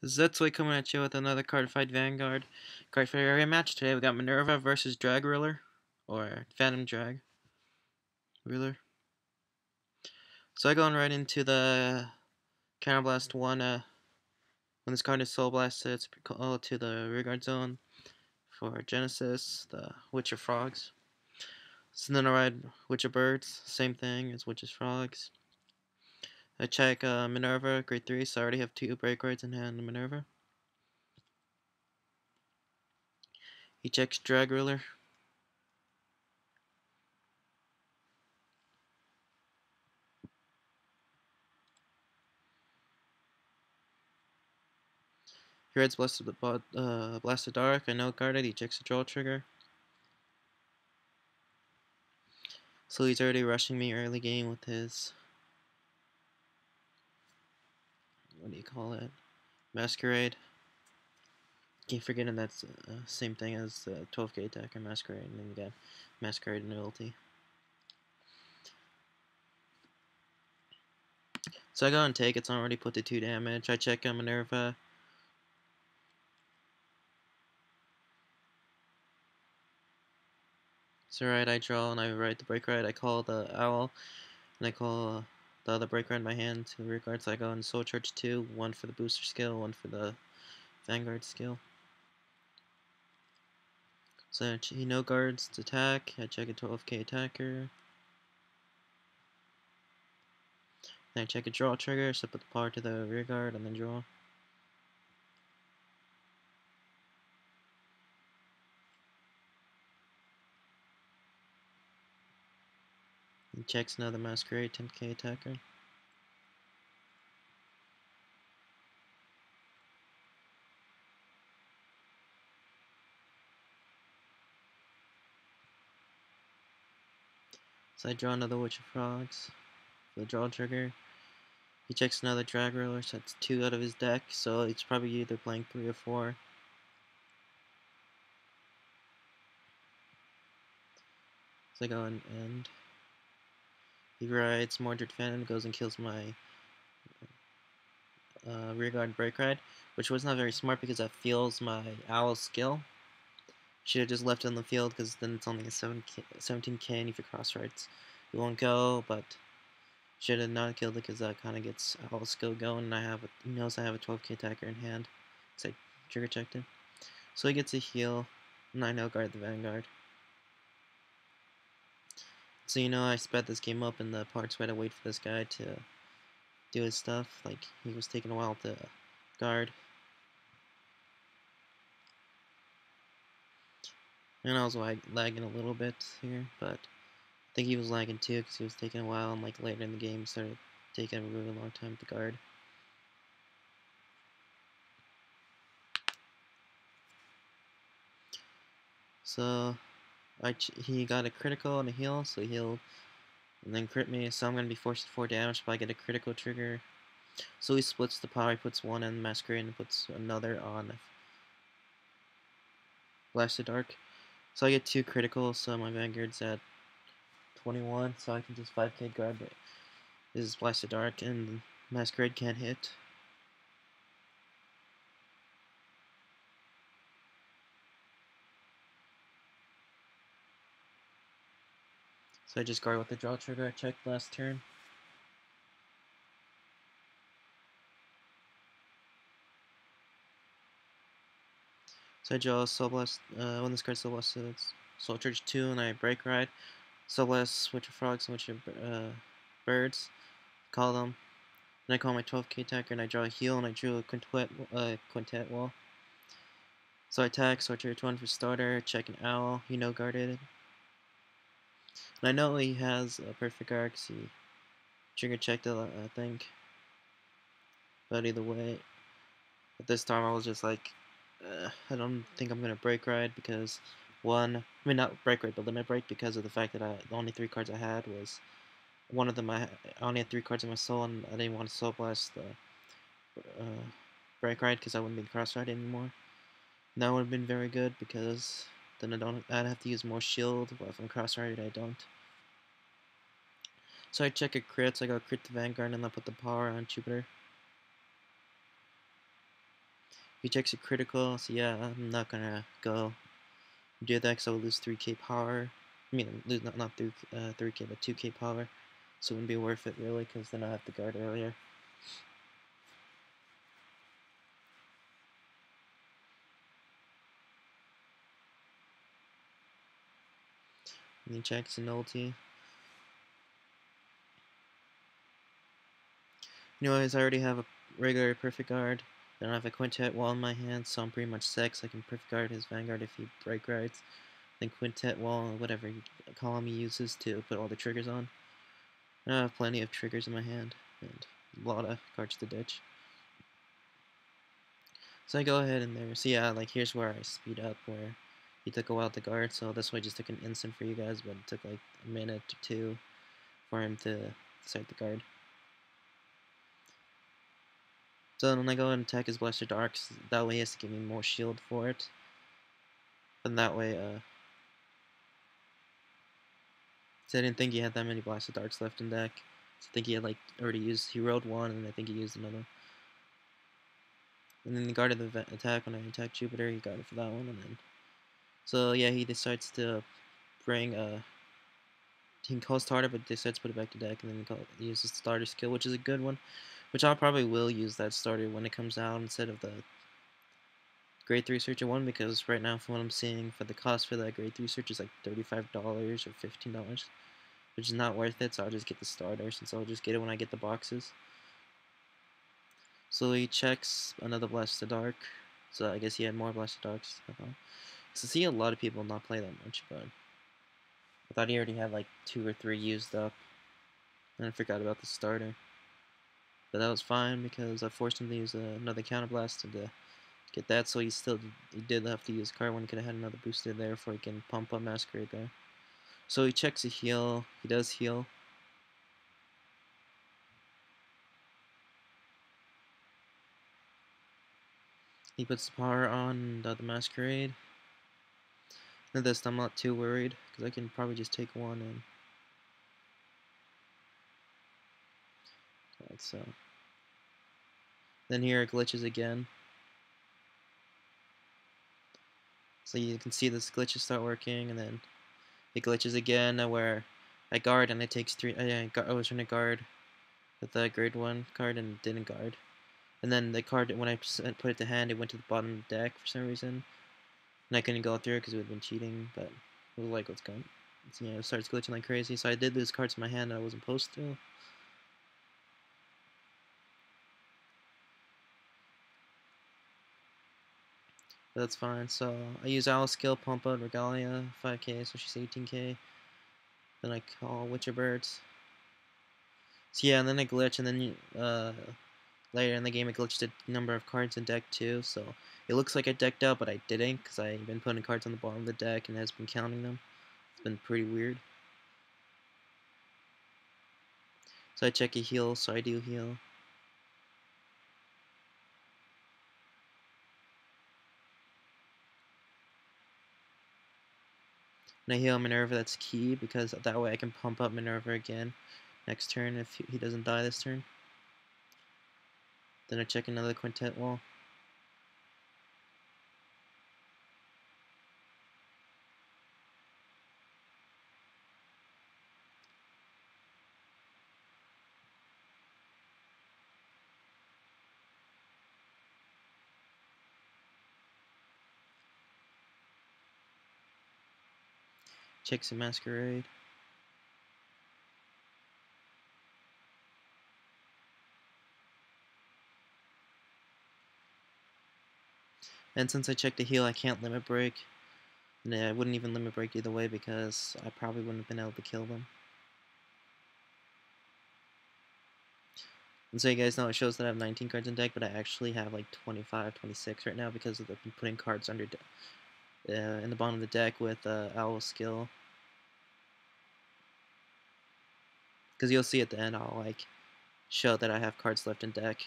Zetsui coming at you with another Cardfight Vanguard. Cardfight area match. Today we got Minerva versus Dragruler, or Phantom Drag Ruler. So I go on right into the Counterblast 1. When this card is Soul Blasted, it's called to the rearguard zone for Genesis, the Witcher Frogs. So then I ride Witcher Birds, same thing as Witcher Frogs. I check Minerva, grade 3, so I already have 2 break cards in hand. Minerva. He checks Dragruler. He rides Blasted Dark. I know guarded. He checks the draw trigger. So he's already rushing me early game with his, what do you call it? Masquerade. Keep forgetting that's same thing as the 12k attacker Masquerade, and then you got Masquerade and ulti. So I go and take it's already put to 2 damage. I check on Minerva. So right, I draw and I write the break ride. I call the owl, and I call the other break ride in my hand to the rear guard. So I go and soul charge 2, 1 for the booster skill, 1 for the Vanguard skill. So he no guards to attack. I check a 12k attacker. Then I check a draw trigger, so put the power to the rear guard and then draw. He checks another Masquerade 10k attacker. So I draw another Witch of Frogs for the draw trigger. He checks another Dragruler, so that's 2 out of his deck, so he's probably either playing 3 or 4. So I go and end. He rides Mordred Phantom, goes and kills my rearguard break ride, which was not very smart because that feels my owl skill. Should have just left it on the field because then it's only a 17k, and if you cross rides, it won't go, but should have not killed it because that kind of gets owl skill going, and he knows I have a 12k attacker in hand, so I trigger checked him. So he gets a heal, and I now guard the Vanguard. So I sped this game up in the parts where I had to wait for this guy to do his stuff, like he was taking a while to guard. And I was lagging a little bit here, but I think he was lagging too because he was taking a while, and like later in the game started taking a really long time to guard. So he got a critical and a heal, so he healed and then crit me, so I'm going to be forced to 4 damage, but I get a critical trigger. So he splits the power, he puts 1 in Masquerade and puts another on Blasted Dark. So I get 2 criticals, so my Vanguard's at 21, so I can just 5k guard, but this is Blasted Dark, and Masquerade can't hit. So I just guard with the draw trigger. I checked last turn. So I draw Soul Blast. When this card Soul Blast, it's Soul Charge 2, and I break ride. Soul Blast, Witcher Frogs, and Witcher Birds. Call them. And I call my 12k attacker, and I draw a heal, and I drew a quintet wall. So I attack, Soul Charge 1 for starter, check an owl, guarded. And I know he has a perfect guard because he trigger checked it, I think. But either way, at this time I was just like, I don't think I'm gonna break ride because I mean not break ride, but limit break because of the fact that the only 3 cards I had was one of them. I only had 3 cards in my soul, and I didn't want to soul blast the break ride because I wouldn't be cross ride anymore. And that would have been very good because then I'd have to use more shield. Well, if I'm cross ride, I don't. So I check a crit. So I go crit the Vanguard, and then I put the power on Jupiter. He checks a critical, so yeah, I'm not gonna go do that because I would lose 3k power. I mean, lose not 3k, but 2k power. So it wouldn't be worth it really, because then I have to guard earlier. And he checks an ulti. Anyways, I already have a regular perfect guard. Then I have a quintet wall in my hand, so I'm pretty much set, so I can perfect guard his Vanguard if he break rides. Then quintet wall, whatever column he uses to put all the triggers on. And I have plenty of triggers in my hand, and a lot of cards to ditch. So I go ahead and there. So yeah, like here's where I speed up, where he took a while to guard, so that's why I just took an instant for you guys, but it took like a minute or two for him to start the guard. So then when I go and attack his Blaster Darks, that way he has to give me more shield for it. And that way, so I didn't think he had that many Blaster Darks left in deck. So I think he had like already used, he rolled one, and I think he used another. And then he guarded the attack when I attacked Jupiter, he guarded for that one, and then... So yeah, he decides to bring, he calls starter, but decides to put it back to deck, and then he uses the starter skill, which is a good one. Which I probably will use that starter when it comes out instead of the grade 3 searcher one, because right now from what I'm seeing, for the cost for that grade 3 search is like $35 or $15, which is not worth it, so I'll just get the starter since I'll just get it when I get the boxes. So he checks another Blaster Dark, so I guess he had more Blaster Darks. So I see a lot of people not play that much, but I thought he already had like 2 or 3 used up, and I forgot about the starter. But that was fine because I forced him to use another counterblast to get that, so he did have to use a card when he could have had another booster there before he can pump up Masquerade there. So he checks a heal. He does heal. He puts the power on the Masquerade. And this I'm not too worried because I can probably just take one and like so. Then here it glitches again. So you can see this glitches start working, and then it glitches again where I guard and it takes 3. I was trying to guard with the grade 1 card and didn't guard. And then the card, when I put it to hand, it went to the bottom of the deck for some reason. And I couldn't go through because it would have been cheating, but it was like, what's going on? So, yeah, it starts glitching like crazy. So I did lose cards in my hand that I wasn't supposed to. But that's fine. So I use Owl Skill, pump out Regalia, 5k, so she's 18k. Then I call Witcher Birds. So yeah, and then I glitch, and then later in the game, it glitched the number of cards in deck too, so it looks like I decked out, but I didn't, because I've been putting cards on the bottom of the deck and has been counting them. It's been pretty weird. So I check a heal, so I do heal. And I heal Minerva, that's key, because that way I can pump up Minerva again next turn if he doesn't die this turn. Then I check another quintet wall. Check some Masquerade. And since I checked a heal, I can't limit break. And I wouldn't even limit break either way because I probably wouldn't have been able to kill them. And so you guys know it shows that I have 19 cards in deck, but I actually have like 25, 26 right now because of the putting cards under in the bottom of the deck with Owl Skill. Because you'll see at the end, I'll like show that I have cards left in deck.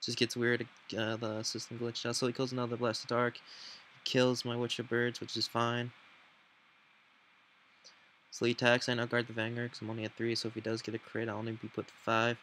Just gets weird, the system glitched out. So he kills another Blast Dark. He kills my Witcher Birds, which is fine. So he attacks. I now guard the Vanguard because I'm only at 3, so if he does get a crit, I'll only be put 5.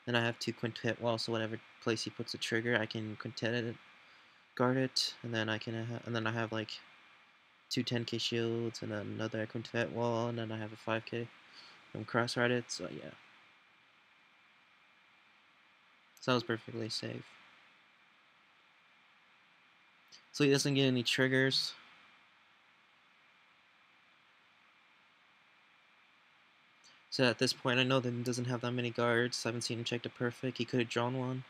Then I have 2 quintet walls, so whatever place he puts a trigger, I can quintet it, guard it, and then I have like 2 10k shields and another quintet wall, and then I have a 5k from cross-ride it. So yeah, so that was perfectly safe. So he doesn't get any triggers. So at this point, I know that he doesn't have that many guards. I haven't seen him check to perfect. He could have drawn one.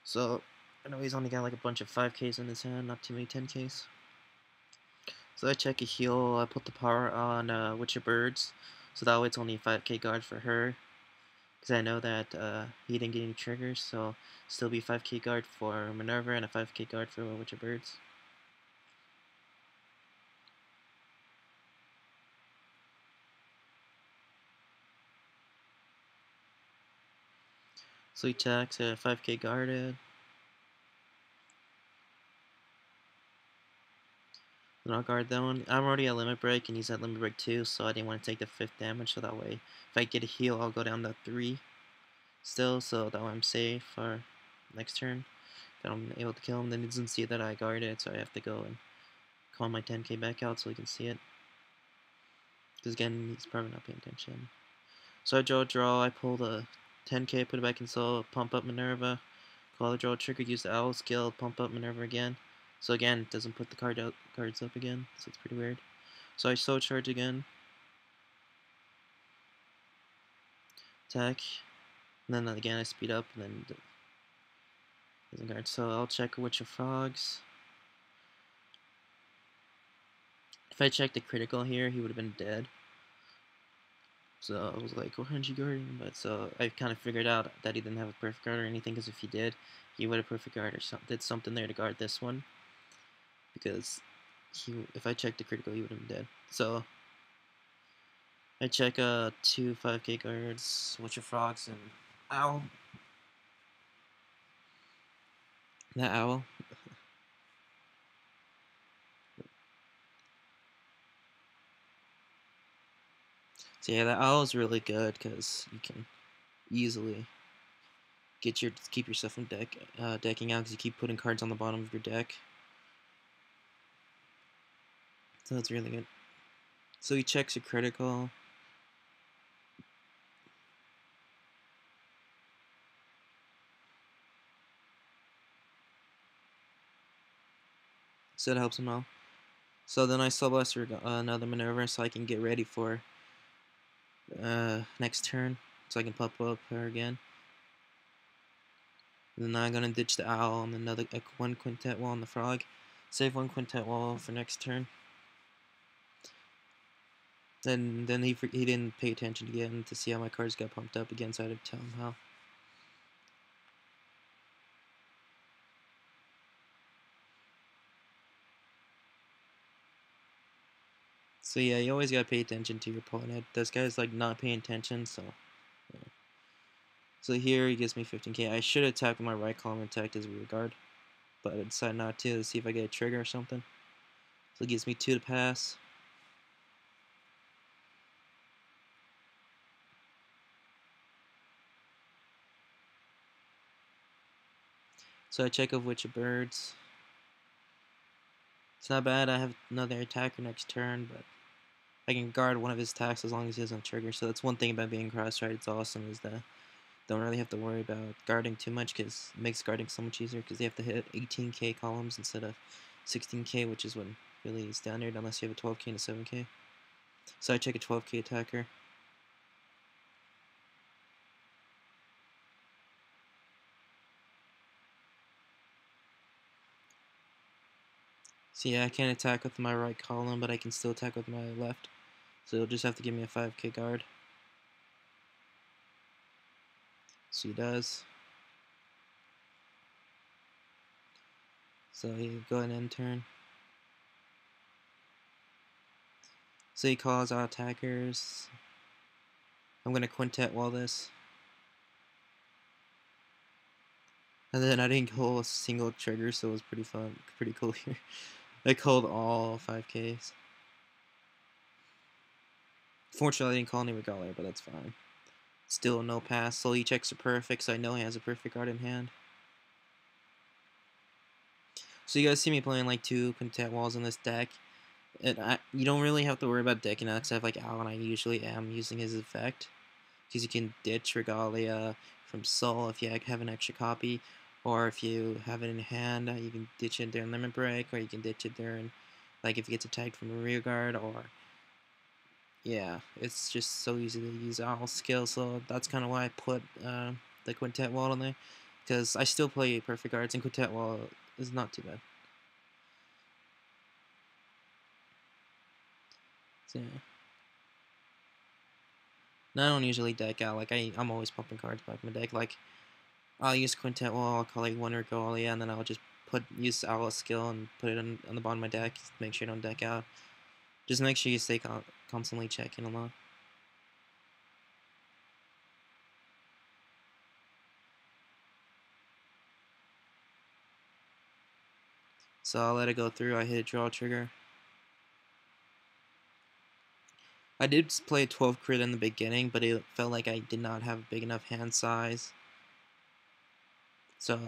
So I know he's only got like a bunch of 5ks in his hand, not too many 10ks. So I check a heal. I put the power on Witch of Birds, so that way it's only a 5k guard for her. Because I know that he didn't get any triggers, so still be 5k guard for Minerva and a 5k guard for Witch of Birds. So he attacks at 5k guarded. Then I'll guard that one. I'm already at limit break and he's at limit break too, so I didn't want to take the 5th damage, so that way if I get a heal I'll go down to 3 still, so that way I'm safe for next turn. If I'm able to kill him, then he doesn't see that I guarded, so I have to go and call my 10k back out so he can see it. Because again, he's probably not paying attention. So I draw, I pull the 10k, put it back in soul, pump up Minerva, call the draw trigger, use the owl skill, pump up Minerva again. So again, it doesn't put the cards up again, so it's pretty weird. So I soul charge again, attack, and then again I speed up, and then doesn't guard. So I'll check Witch of Frogs. If I checked the critical here, he would have been dead. So I was like, why aren't you guarding? But so I kind of figured out that he didn't have a perfect guard or anything, because if he did, he would have perfect guard or did something there to guard this one. Because if I checked the critical, he would have been dead. So I check 2 5k guards, Witch of Frogs, and Owl. That Owl. So yeah, that Owl is really good because you can easily keep yourself from decking out, because you keep putting cards on the bottom of your deck. So that's really good. So he checks a critical. So that helps him out. So then I Soul Blaster another Minerva so I can get ready for next turn, so I can pop up her again. And then I'm gonna ditch the Owl and another 1 quintet wall on the Frog. Save 1 quintet wall for next turn. Then he didn't pay attention again to see how my cards got pumped up again, so I had to tell him how. So yeah, you always gotta pay attention to your opponent. This guy's like not paying attention, so yeah. So here he gives me 15k. I should attack with my right column and attack his rear guard, but I decided not to see if I get a trigger or something. So it gives me 2 to pass. So I check of Witch of Birds. It's not bad. I have another attacker next turn, but I can guard one of his attacks as long as he doesn't trigger. So that's one thing about being cross-ride. It's awesome, is that don't really have to worry about guarding too much, because it makes guarding so much easier, because they have to hit 18k columns instead of 16k, which is what really is standard unless you have a 12k and a 7k. So I check a 12k attacker. So yeah, I can't attack with my right column, but I can still attack with my left. So you'll just have to give me a 5k guard. So he does. So he go ahead and end turn. So he calls out attackers. I'm gonna quintet wall this. And then I didn't call a single trigger, so it was pretty fun, pretty cool here. I called all 5ks. Fortunately, I didn't call any Regalia, but that's fine. Still no pass. So he checks are perfect, so I know he has a perfect card in hand. So you guys see me playing like 2 Quintet Walls in this deck. You don't really have to worry about decking out, except like Alan, I usually am using his effect. Because you can ditch Regalia from Soul if you have an extra copy, or if you have it in hand, you can ditch it during Limit Break, or you can ditch it during, like, if it gets attacked from a rear guard, or, yeah, it's just so easy to use Owl skill, so that's kind of why I put the Quintet Wall in there, because I still play Perfect Guards, and Quintet Wall is not too bad. So, yeah. And I don't usually deck out, like, I'm always pumping cards back in my deck, like, I'll use Quintet Wall, I'll call like one Regalia, and then I'll just use Owl's skill and put it on the bottom of my deck, make sure I don't deck out. Just make sure you stay constantly checking a lot. So I'll let it go through, I hit draw trigger. I did play 12 crit in the beginning, but it felt like I did not have a big enough hand size. So,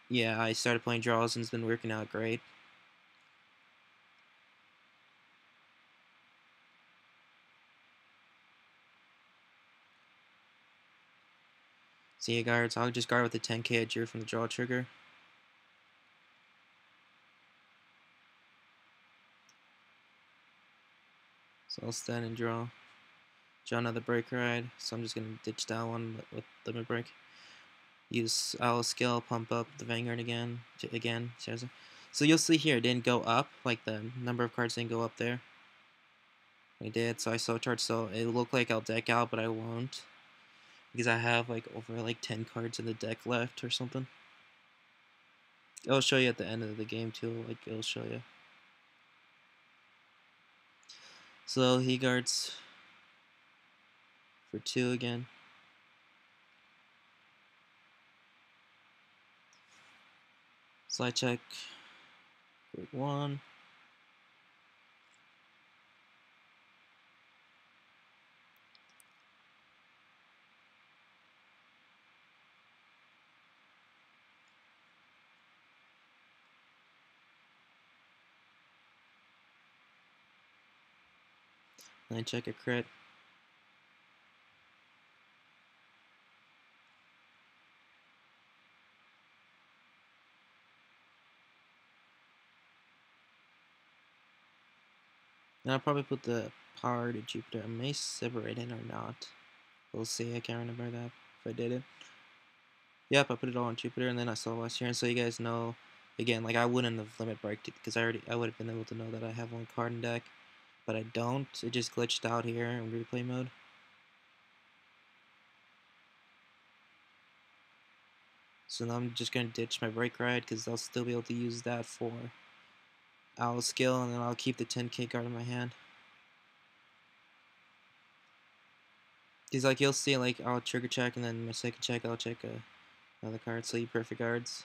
yeah, I started playing draws and it's been working out great. See, guards, I'll just guard with the 10k I drew from the draw trigger. So I'll stand and draw another break ride, so I'm just going to ditch that one with limit break. Use Owl skill, pump up the Vanguard again. So you'll see here, it didn't go up, like the number of cards didn't go up there. I did, so I soul charge, so it looked like I'll deck out, but I won't. Because I have like over like 10 cards in the deck left or something. It'll show you at the end of the game too, like it'll show you. So he guards for 2 again. So I check grade 1. And I check a crit. And I'll probably put the power to Jupiter. I may separate it or not. We'll see, I can't remember that if I did it. Yep, I put it all on Jupiter, and then I saw last year, and so you guys know, again, like I wouldn't have limit breked it, because I would have been able to know that I have one card in deck, but I don't. It just glitched out here in replay mode. So now I'm just going to ditch my break ride, because I'll still be able to use that for Owl skill, and then I'll keep the 10k card in my hand. Because like you'll see, like I'll trigger check, and then my second check I'll check another card, so you perfect guards.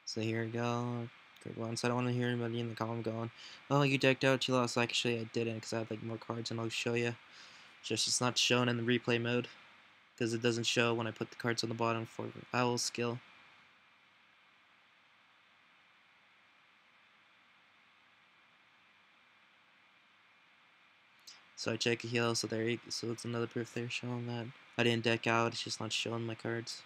So here we go. Grade 1. So I don't want to hear anybody in the column going, "Oh, you decked out, you lost." Actually, I didn't, because I had like more cards, and I'll show you. Just it's not shown in the replay mode, because it doesn't show when I put the cards on the bottom for Owl skill. So I check a heal, so so it's another proof there showing that I didn't deck out, it's just not showing my cards.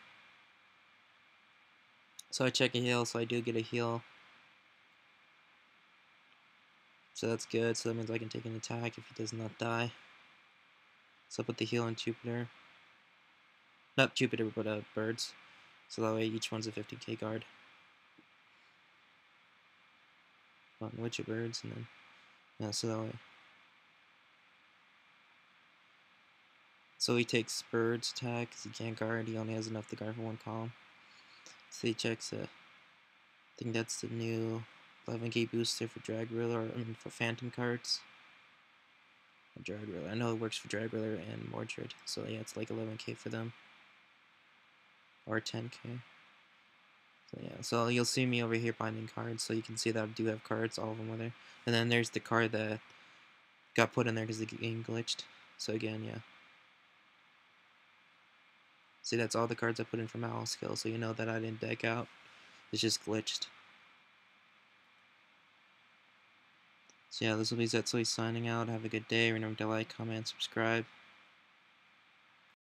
So I check a heal, so I do get a heal. So that's good, so that means I can take an attack if he does not die. So I put the heal on Jupiter. Not Jupiter, but birds. So that way each one's a 50k guard. On Witcher birds, and then, yeah, so that way. So he takes birds attack, because he can't guard, he only has enough to guard for 1 column. So he checks I think that's the new 11k booster for Dragruler, I mean for Phantom cards. Dragruler, I know it works for Dragruler and Mordred, so yeah, it's like 11k for them. Or 10k. So yeah, so you'll see me over here binding cards, so you can see that I do have cards, all of them are there. And then there's the card that got put in there because the game glitched. So again, yeah. See, that's all the cards I put in from Owl Skill, so you know that I didn't deck out. It's just glitched. So yeah, this will be Zetsui signing out. Have a good day. Remember to like, comment, subscribe.